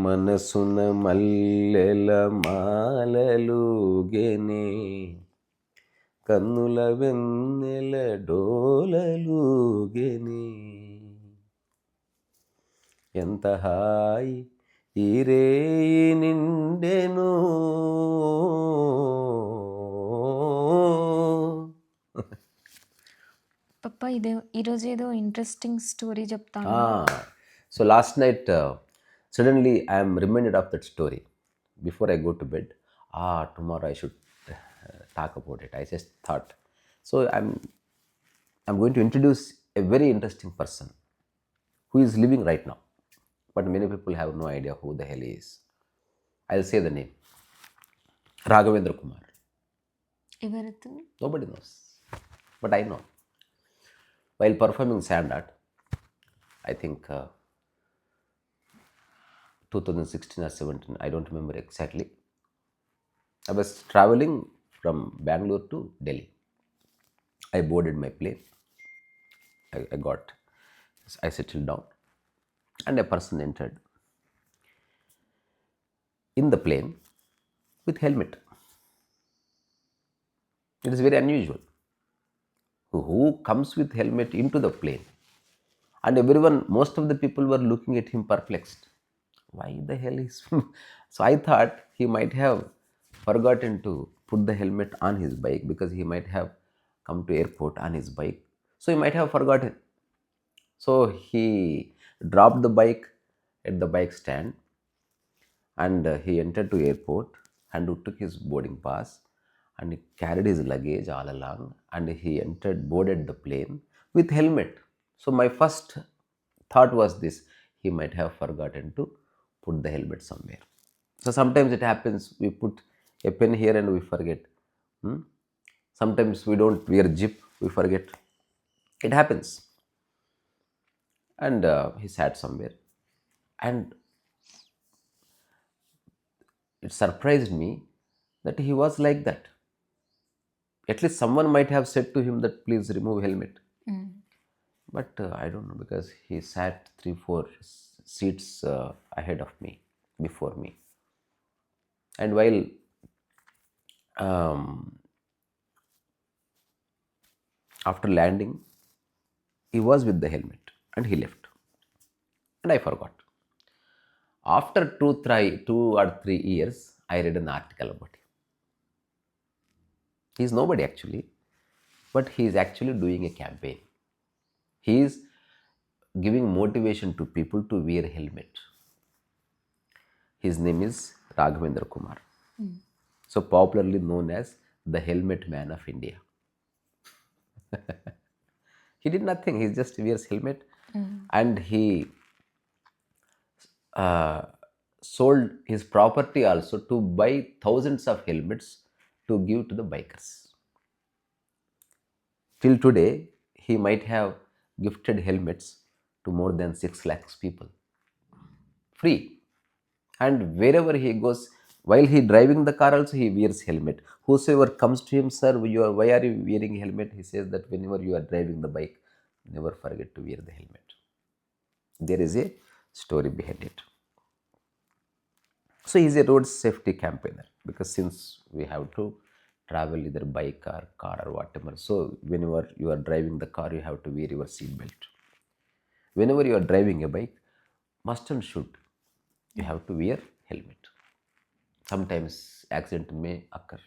మనసున మల్లెల మాలలుగెనే కన్నుల వెన్నెల డోలలుగెనే ఎంత హాయి ఈ రేయి నిండెను. పప్ప ఈరోజు ఏదో ఇంట్రెస్టింగ్ స్టోరీ చెప్తాను. So last night, suddenly I am reminded of that story. Before I go to bed, tomorrow I should talk about it. I just thought. So I'm going to introduce a very interesting person who is living right now, but many people have no idea who the hell he is. I'll say the name. Raghavendra Kumar. ఎవరితో? Nobody knows, but I know. While performing sand art, I think 2016 or 17, I don't remember exactly. I was traveling from Bangalore to Delhi. I boarded my plane. I settled down, and a person entered in the plane with helmet. It is very unusual. Who comes with helmet into the plane? And everyone, most of the people were looking at him perplexed. Why the hell is so I thought he might have forgotten to put the helmet on his bike, because he might have come to airport on his bike, so he might have forgotten. So he dropped the bike at the bike stand, and he entered to airport and took his boarding pass, and he carried his luggage all along, and he boarded the plane with helmet. So my first thought was this: he might have forgotten to put the helmet somewhere. So sometimes it happens, we put a pen here and we forget. Sometimes we don't wear zip, we forget. It happens. And he sat somewhere, and it surprised me that he was like that. At least someone might have said to him that please remove helmet. But I don't know, because he sat 3-4 seats ahead of me, before me. And while after landing, he was with the helmet and he left, and I forgot. After 2 or 3 years, I read an article about him. He is nobody actually, but he is actually doing a campaign. He is giving motivation to people to wear helmet. His name is Raghavendra Kumar, so popularly known as the helmet man of India. He did nothing, he just wears helmet. And he sold his property also to buy thousands of helmets to give to the bikers. Till today, he might have gifted helmets to more than 6 lakhs people, free. And wherever he goes, while he driving the car also, he wears helmet. Whosoever comes to him, sir, why are you wearing helmet? He says that whenever you are driving the bike, never forget to wear the helmet. There is a story behind it. So he is a road safety campaigner, because since we have to travel either bike or car or whatever, so whenever you are driving the car, you have to wear your seat belt. Whenever you are driving a bike, must and should, you have to wear helmet. Sometimes accident may occur.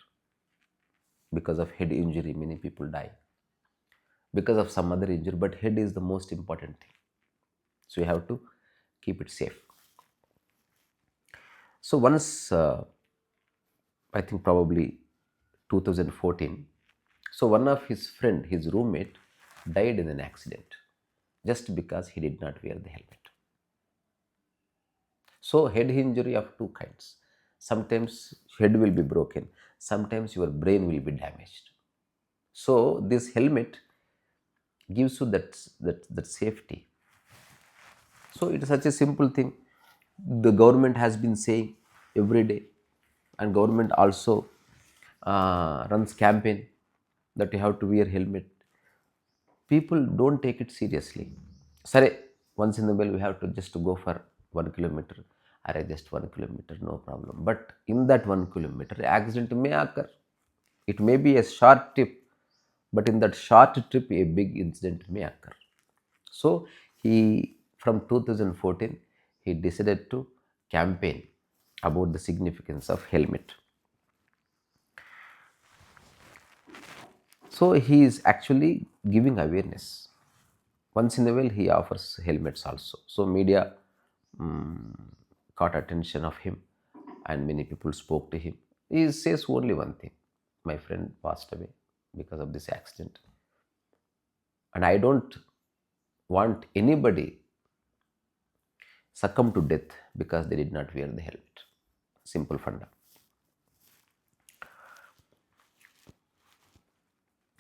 Because of head injury, many people die. Because of some other injury, but head is the most important thing, so you have to keep it safe. So once, I think probably 2014, so one of his friend, his roommate, died in an accident just because he did not wear the helmet. So head injury of two kinds. Sometimes head will be broken, sometimes your brain will be damaged. So this helmet gives you that safety. So it is such a simple thing. The government has been saying every day, and government also runs campaign that you have to wear helmet. People don't take it seriously. Sorry, once in a while we have to just go for 1 kilometer. Are just 1 kilometer, no problem. But in that 1 kilometer, accident may occur. It may be a short trip, but in that short trip, a big incident may occur. So he, from 2014, he decided to campaign about the significance of helmet. So he is actually giving awareness. Once in a while, he offers helmets also. So media mm, caught attention of him, and many people spoke to him. He says only one thing: "My friend passed away because of this accident, and I don't want anybody succumb to death because they did not wear the helmet." Simple funda.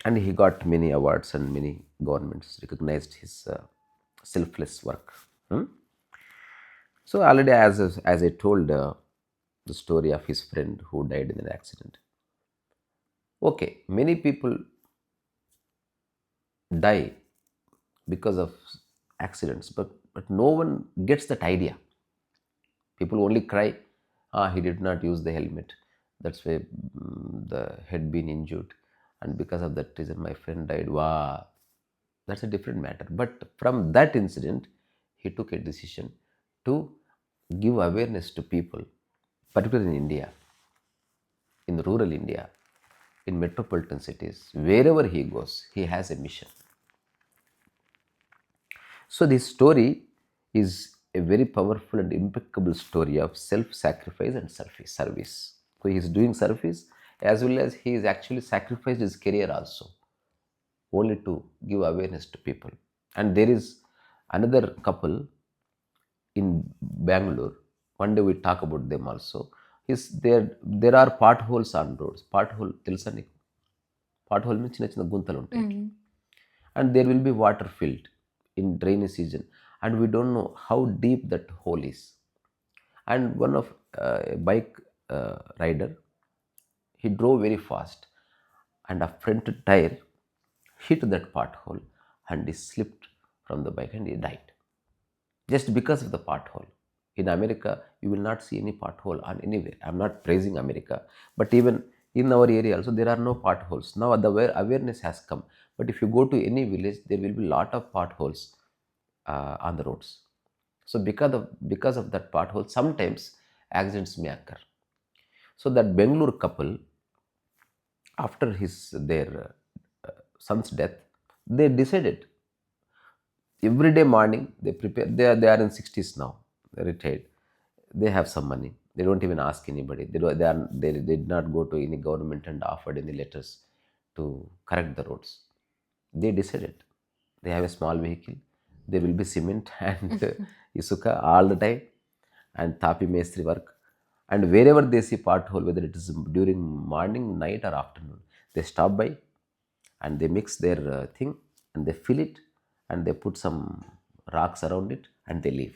And he got many awards, and many governments recognized his selfless work. Hmm? So already, as I told the story of his friend who died in an accident. Okay, many people die because of accidents, but no one gets that idea. People only cry, ah, he did not use the helmet. That's why the head been injured, and because of that reason, my friend died. Wow, that's a different matter. But from that incident, he took a decision to give awareness to people, particularly in India, in rural India, in metropolitan cities, wherever he goes, he has a mission. So, this story is a very powerful and impeccable story of self sacrifice and service. So, he is doing service as well as he is actually sacrificed his career also, only to give awareness to people. And there is another couple in Bangalore. One day we talk about them also. There are potholes on roads. Pothole తెలుసా నీకు? Pothole means చిన్న చిన్న గుంతలు ఉంటాయి. హ్మ్. And there will be water filled in rainy season, and we don't know how deep that hole is. And one of a bike rider, he drove very fast, and a front tire hit that pothole, and he slipped from the bike and he died just because of the pothole. In America, you will not see any pothole on anywhere. I'm not praising America, but even in our area also there are no potholes. Now the awareness has come, but if you go to any village, there will be lot of potholes on the roads. So because of that pothole, sometimes accidents may occur. So that Bangalore couple, after his their son's death, they decided every day morning they prepare. They are in 60s now. They're retired. They have some money. They don't even ask anybody. They did not go to any government and offered any letters to correct the roads. They decided. They have a small vehicle. There will be cement and isuka all the time, and tapi mestri work. And wherever they see pothole, whether it is during morning, night, or afternoon, they stop by and they mix their thing, and they fill it, and they put some rocks around it, and they leave.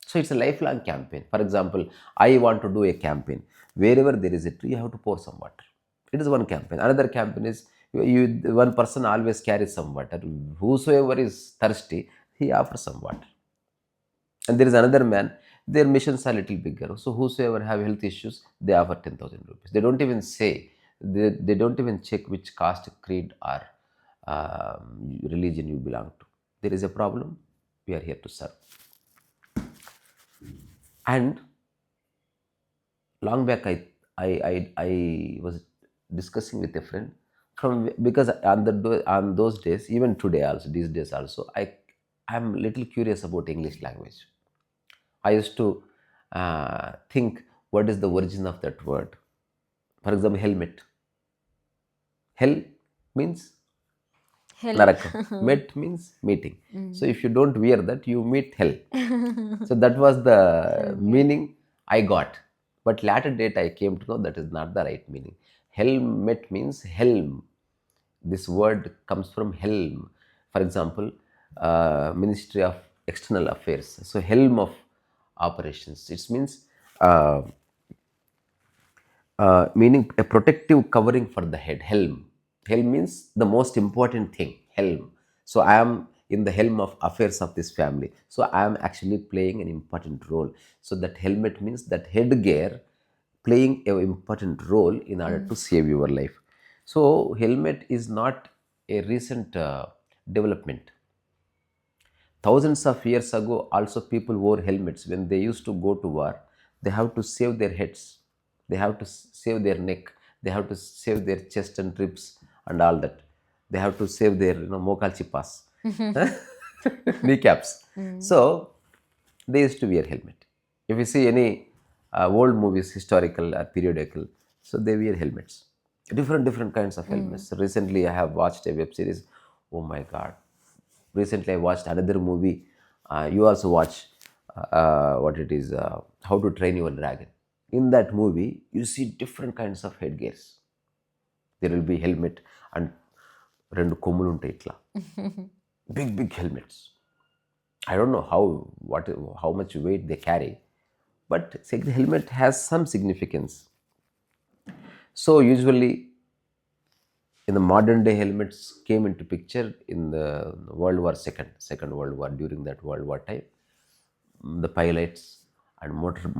So it's a lifelong campaign. For example, I want to do a campaign. Wherever there is a tree, you have to pour some water. It is one campaign. Another campaign is one person always carries some water. Whosoever is thirsty, he offers some water. And there is another man, their missions are little bigger. So whosoever have health issues, they offer 10,000 rupees. They don't even say, they don't even check which caste, creed, or religion you belong to. There is a problem, we are here to serve. And long back, I was discussing with a friend from, because on those days, even today also, these days also, I'm little curious about English language. I used to think what is the origin of that word. For example, helmet. Hell means Hell. Narakam. Met means meeting. So హ్మ్. if you don't wear that, you meet hell. So that was the okay. meaning I got. But later date I came to know that is not the right meaning. Helmet means helm. This word comes from helm. For example, Ministry of External Affairs. So helm of operations. It means meaning a protective covering for the head. Helm. Helm means the most important thing. Helm. So I am in the helm of affairs of this family. So I am actually playing an important role. So that helmet means that headgear playing an important role in order to save your life. So helmet is not a recent development. Thousands of years ago, also people wore helmets. When they used to go to war, they have to save their heads, they have to save their neck, they have to save their chest and ribs and all that. They have to save their mokalchipas, kneecaps. Mm. So they used to wear helmet. If you see any old movies, historical or periodical, so they wear helmets. Different kinds of Mm. helmets. Recently, I have watched a web series. Oh my God! Recently, I watched another movie. You also watch what it is, How to Train Your Dragon. In that movie, you see different kinds of headgears. There will be helmet and రెండు కొమ్ములు ఉంటాయి ఇట్లా big helmets. I don't know how much weight they carry, but the helmet has some significance. So usually in the modern day, helmets came into picture in the World War Second World War. During that World War time, the pilots and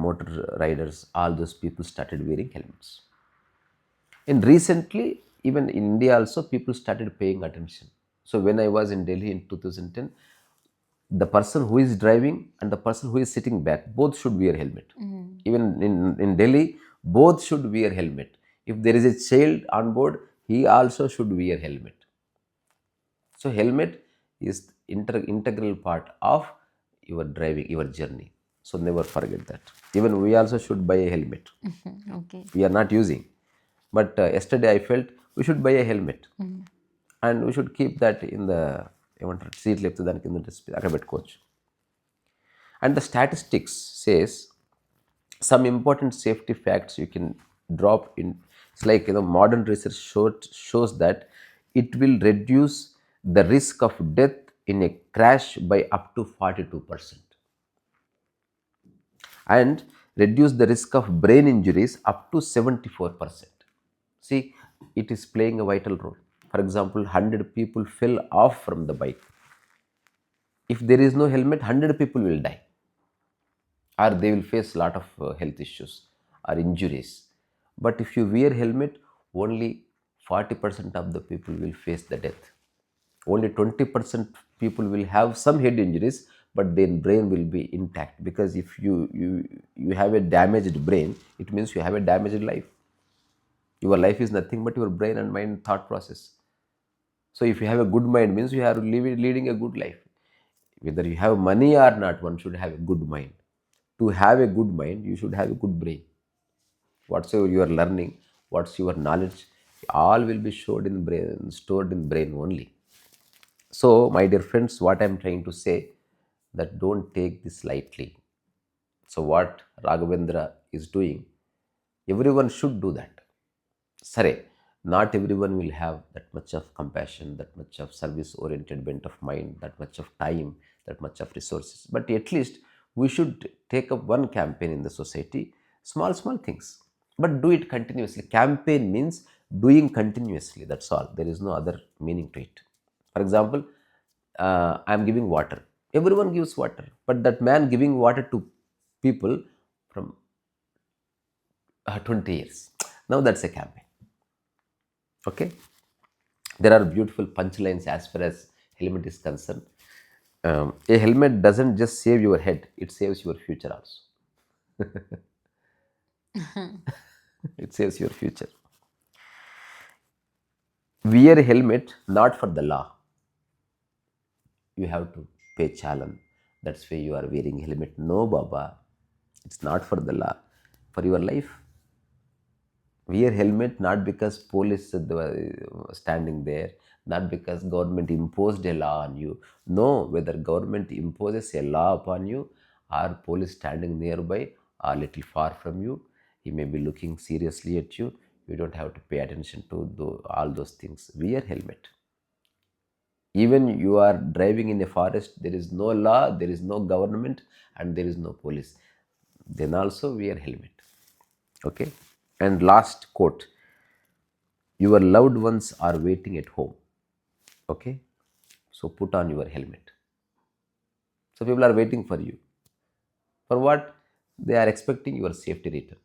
motor riders, all those people started wearing helmets. And recently, even in India also, people started paying attention. So when I was in Delhi in 2010, the person who is driving and the person who is sitting back both should wear helmet. Mm. Even in Delhi, both should wear helmet. If there is a child on board, he also should wear helmet. So helmet is integral part of your driving, your journey. So never forget that. Even we also should buy a helmet. Okay. We are not using. But yesterday I felt we should buy a helmet. Mm. And we should keep that in the ఏమంటారు seat లేకపోతే దాని కింద అక్కడ పెట్టుకోవచ్చు. And the statistics says some important safety facts you can drop in. It's like modern research shows that it will reduce the risk of death in a crash by up to 42% and reduce the risk of brain injuries up to 74%. See, it is playing a vital role. For example, 100 people fell off from the bike. If there is no helmet, 100 people will die, or they will face a lot of health issues or injuries. But if you wear helmet, only 40% of the people will face the death. Only 20% people will have some head injuries, but their brain will be intact, because if you have a damaged brain, it means you have a damaged life. Your life is nothing but your brain and mind thought process. So if you have a good mind, means you are leading a good life. Whether you have money or not, one should have a good mind. To have a good mind, you should have a good brain. Whatsoever you are learning, what's your knowledge, all will be stored in brain only. So, my dear friends, what I'm trying to say, that don't take this lightly. So, what Raghavendra is doing, everyone should do that. Sare, not everyone will have that much of compassion, that much of service oriented bent of mind, that much of time, that much of resources. But at least we should take up one campaign in the society, small things, but do it continuously. Campaign means doing continuously, that's all. There is no other meaning to it. For example, I am giving water. Everyone gives water, but that man giving water to people from 20 years. Now that's a campaign. Okay. There are beautiful punchlines as far as helmet is concerned. A helmet doesn't just save your head, it saves your future also. It saves your future. Wear a helmet not for the law. You have to pay challan. That's why you are wearing helmet. No, Baba. It's not for the law. For your life. Wear helmet not because police standing there, not because government imposed a law on you. No, whether government imposes a law upon you or police standing nearby or little far from you, he may be looking seriously at you. You don't have to pay attention to all those things. Wear helmet. Even you are driving in a forest, there is no law, there is no government, and there is no police. Then also wear helmet. Okay. And last quote, your loved ones are waiting at home. Okay. So put on your helmet. So people are waiting for you. For what? They are expecting your safety return.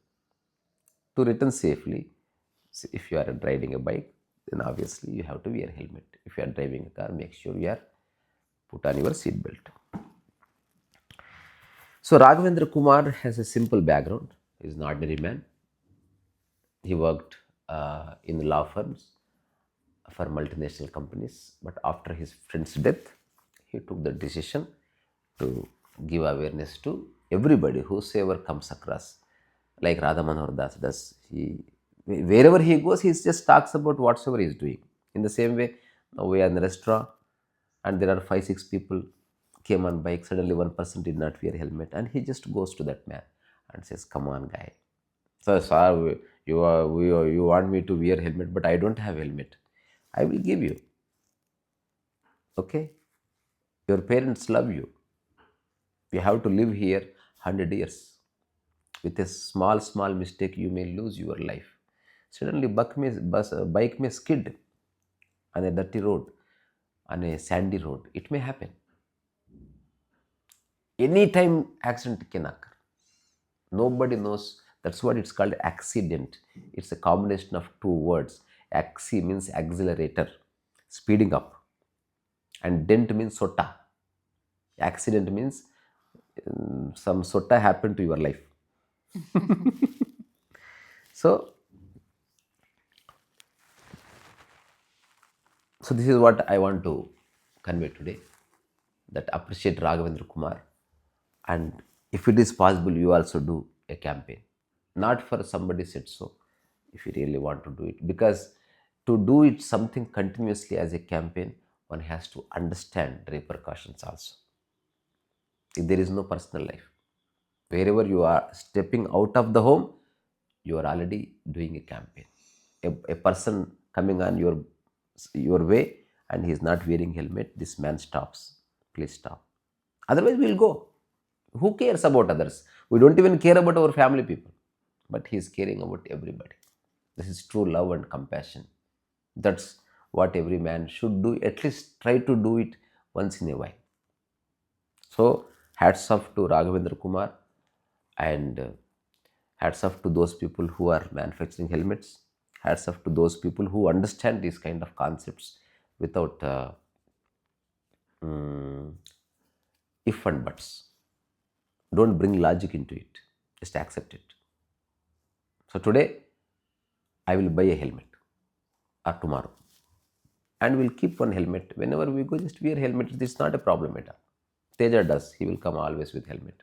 To return safely, if you are driving a bike, then obviously you have to wear helmet. If you are driving a car, make sure you are put on your seat belt. So Raghavendra Kumar has a simple background. He is an ordinary man. He worked in law firms for multinational companies, but after his friend's death, he took the decision to give awareness to everybody whosoever comes across, like Radha Manohar Das does. He wherever he goes, he just talks about whatsoever he is doing. In the same way, now we are in the restaurant, and there are 5 6 people came on bike. Suddenly, one person did not wear helmet, and he just goes to that man and says, "Come on, guy, sir, you want me to wear helmet, but I don't have helmet. I will give you. Okay, your parents love you. You have to live here 100 years. With a small mistake, you may lose your life. Suddenly, bike may skid on a dirty road, on a sandy road. It may happen. Anytime accident can occur. Nobody knows. That's what it's called accident. It's a combination of two words. Axi means accelerator, speeding up, and dent means sota. Accident means some sota happened to your life. So, so this is what I want to convey today. That appreciate Raghavendra Kumar, and if it is possible, you also do a campaign, not for somebody said so. If you really want to do it, because to do it something continuously as a campaign, one has to understand the repercussions also. If there is no personal life, wherever you are stepping out of the home, you are already doing a campaign. A person coming on your way and he is not wearing helmet, this man stops. Please stop. Otherwise, we'll go. Who cares about others? We don't even care about our family people, but he is caring about everybody. This is true love and compassion. That's what every man should do. At least try to do it once in a while. So, hats off to Raghavendra Kumar, and hats off to those people who are manufacturing helmets. Hats off to those people who understand these kind of concepts without mm, if and buts. Don't bring logic into it. Just accept it. So today, I will buy a helmet, or tomorrow, and we'll keep one helmet whenever we go. Just wear helmet. It's not a problem at all. Teja does. He will come always with helmet.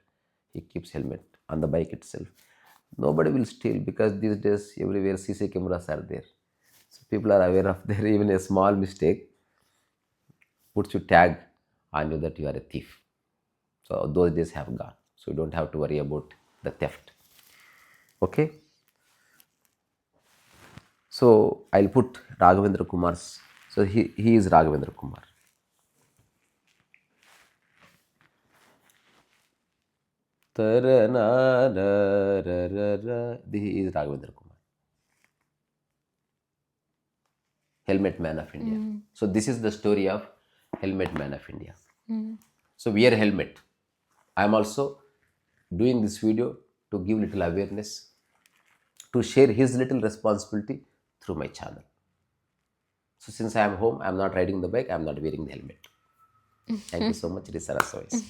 He keeps helmet on the bike itself. Nobody will steal, because these days everywhere CC cameras are there. So people are aware of there. Even a small mistake puts you tag on you that you are a thief. So those days have gone. So you don't have to worry about the theft. Okay. So I'll put Raghavendra Kumar's. So he is Raghavendra Kumar. He is Raghavendra Kumar, Helmet Man of India. So this is the story of Helmet Man of India. So wear helmet. I am also doing this video to give little awareness, to share his little responsibility through my channel. So since I am home, I am not riding the bike, I am not wearing the helmet. Thank you so much. It is Sarah's voice.